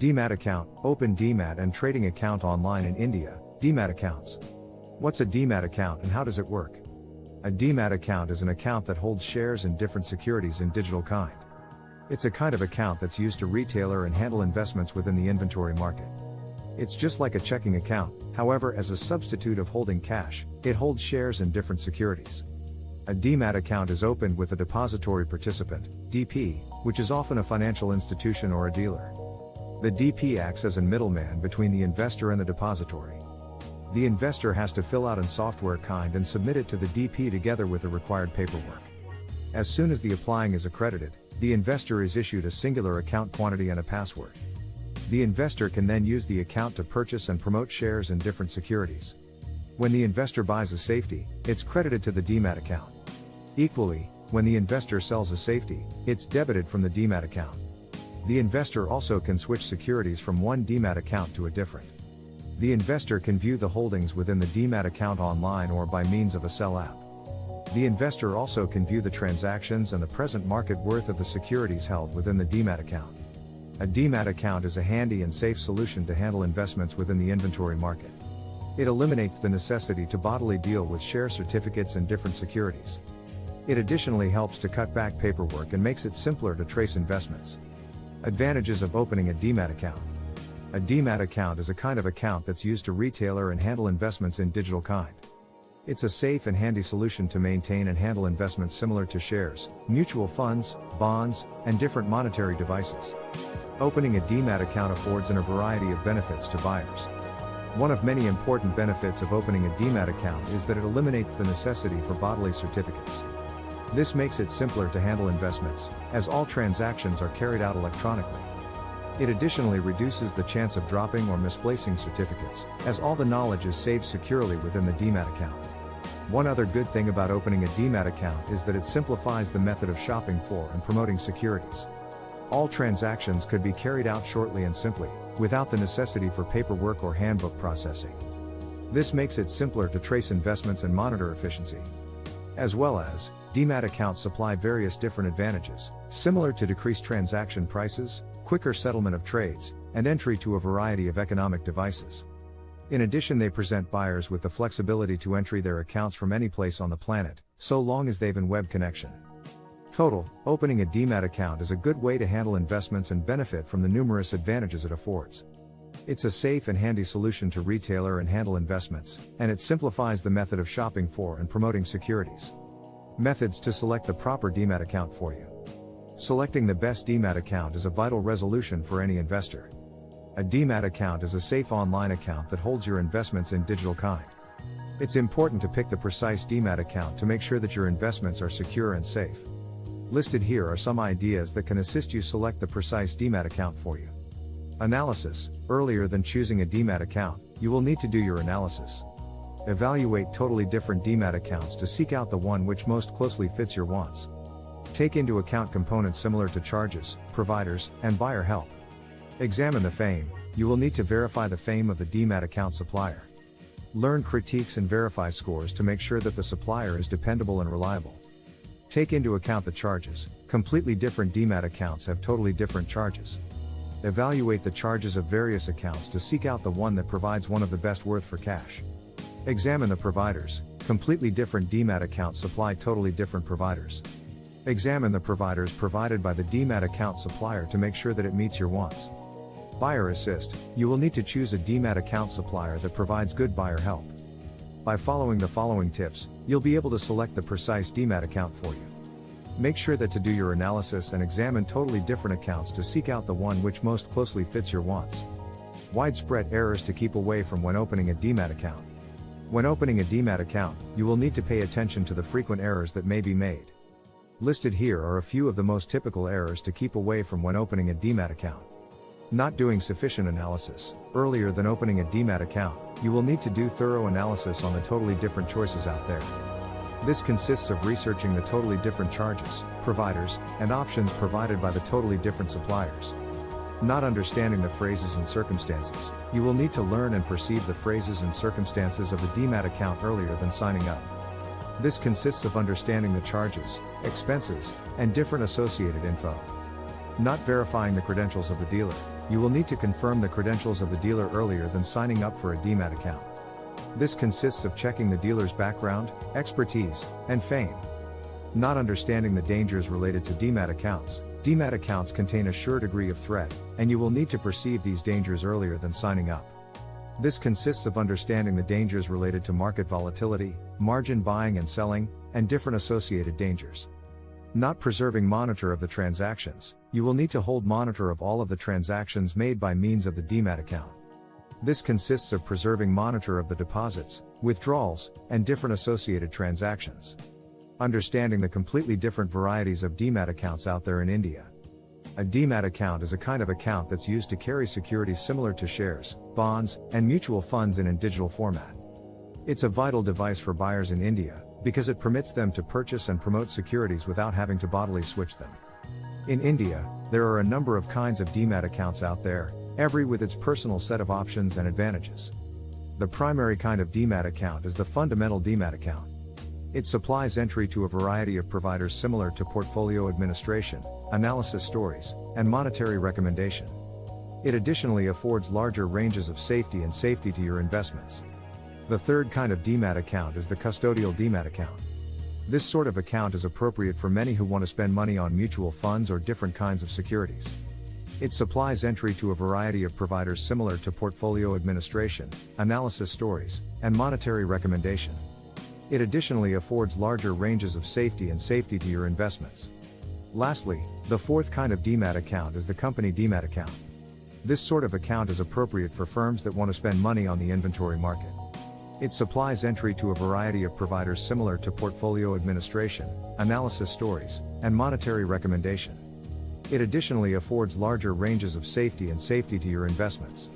Demat account, open demat and trading account online in India. Demat accounts. What's a demat account and how does it work? A demat account is an account that holds shares in different securities in digital kind. It's a kind of account that's used to retailer and handle investments within the inventory market. It's just like a checking account, however, as a substitute of holding cash, it holds shares in different securities. A demat account is opened with a depository participant, DP, which is often a financial institution or a dealer. The DP acts as a middleman between the investor and the depository. The investor has to fill out in software kind and submit it to the DP together with the required paperwork. As soon as the applying is accredited, the investor is issued a singular account quantity and a password. The investor can then use the account to purchase and promote shares in different securities. When the investor buys a safety, it's credited to the demat account. Equally, when the investor sells a safety, it's debited from the demat account. The investor also can switch securities from one demat account to a different. The investor can view the holdings within the demat account online or by means of a sell app. The investor also can view the transactions and the present market worth of the securities held within the demat account. A demat account is a handy and safe solution to handle investments within the inventory market. It eliminates the necessity to bodily deal with share certificates and different securities. It additionally helps to cut back paperwork and makes it simpler to trace investments. Advantages of opening a demat account. A demat account is a kind of account that's used to retailer and handle investments in digital kind. It's a safe and handy solution to maintain and handle investments similar to shares, mutual funds, bonds, and different monetary devices. Opening a demat account affords a variety of benefits to buyers. One of many important benefits of opening a demat account is that it eliminates the necessity for bodily certificates. This makes it simpler to handle investments, as all transactions are carried out electronically. It additionally reduces the chance of dropping or misplacing certificates, as all the knowledge is saved securely within the demat account. One other good thing about opening a demat account is that it simplifies the method of shopping for and promoting securities. All transactions could be carried out shortly and simply, without the necessity for paperwork or handbook processing. This makes it simpler to trace investments and monitor efficiency. As well as, demat accounts supply various different advantages, similar to decreased transaction prices, quicker settlement of trades, and entry to a variety of economic devices. In addition, they present buyers with the flexibility to enter their accounts from any place on the planet, so long as they've a web connection. Total, opening a demat account is a good way to handle investments and benefit from the numerous advantages it affords. It's a safe and handy solution to retailer and handle investments, and it simplifies the method of shopping for and promoting securities. Methods to select the proper demat account for you. Selecting the best demat account is a vital resolution for any investor. A demat account is a safe online account that holds your investments in digital kind. It's important to pick the precise demat account to make sure that your investments are secure and safe. Listed here are some ideas that can assist you select the precise demat account for you. Analysis. Earlier than choosing a demat account, you will need to do your analysis. Evaluate totally different demat accounts to seek out the one which most closely fits your wants. Take into account components similar to charges, providers, and buyer help. Examine the FAME. You will need to verify the FAME of the demat account supplier. Learn critiques and verify scores to make sure that the supplier is dependable and reliable. Take into account the charges. Completely different demat accounts have totally different charges. Evaluate the charges of various accounts to seek out the one that provides one of the best worth for cash. Examine the providers. Completely different demat accounts supply totally different providers. Examine the providers provided by the demat account supplier to make sure that it meets your wants. Buyer assist. You will need to choose a demat account supplier that provides good buyer help. By following the following tips, you'll be able to select the precise demat account for you. Make sure that to do your analysis and examine totally different accounts to seek out the one which most closely fits your wants. Widespread errors to keep away from when opening a demat account. When opening a demat account, you will need to pay attention to the frequent errors that may be made. Listed here are a few of the most typical errors to keep away from when opening a demat account. Not doing sufficient analysis. Earlier than opening a demat account, you will need to do thorough analysis on the totally different choices out there. This consists of researching the totally different charges, providers, and options provided by the totally different suppliers. Not understanding the phrases and circumstances. You will need to learn and perceive the phrases and circumstances of the demat account earlier than signing up. This consists of understanding the charges, expenses, and different associated info. Not verifying the credentials of the dealer. you will need to confirm the credentials of the dealer earlier than signing up for a demat account. This consists of checking the dealer's background, expertise, and fame. Not understanding the dangers related to demat accounts. Demat accounts contain a sure degree of threat, and you will need to perceive these dangers earlier than signing up. This consists of understanding the dangers related to market volatility, margin buying and selling, and different associated dangers. Not preserving monitor of the transactions. You will need to hold monitor of all of the transactions made by means of the demat account. This consists of preserving monitor of the deposits, withdrawals, and different associated transactions. Understanding the completely different varieties of demat accounts out there in India. A demat account is a kind of account that's used to carry securities similar to shares, bonds, and mutual funds in digital format. It's a vital device for buyers in India, because it permits them to purchase and promote securities without having to bodily switch them. In India, there are a number of kinds of demat accounts out there, every with its personal set of options and advantages. The primary kind of demat account is the fundamental demat account. It supplies entry to a variety of providers similar to portfolio administration, analysis stories, and monetary recommendation. It additionally affords larger ranges of safety to your investments. The third kind of demat account is the custodial demat account. This sort of account is appropriate for many who want to spend money on mutual funds or different kinds of securities. It supplies entry to a variety of providers similar to portfolio administration, analysis stories, and monetary recommendation. It additionally affords larger ranges of safety to your investments. Lastly, the fourth kind of demat account is the company demat account. This sort of account is appropriate for firms that want to spend money on the inventory market. It supplies entry to a variety of providers similar to portfolio administration, analysis stories, and monetary recommendation. It additionally affords larger ranges of safety to your investments.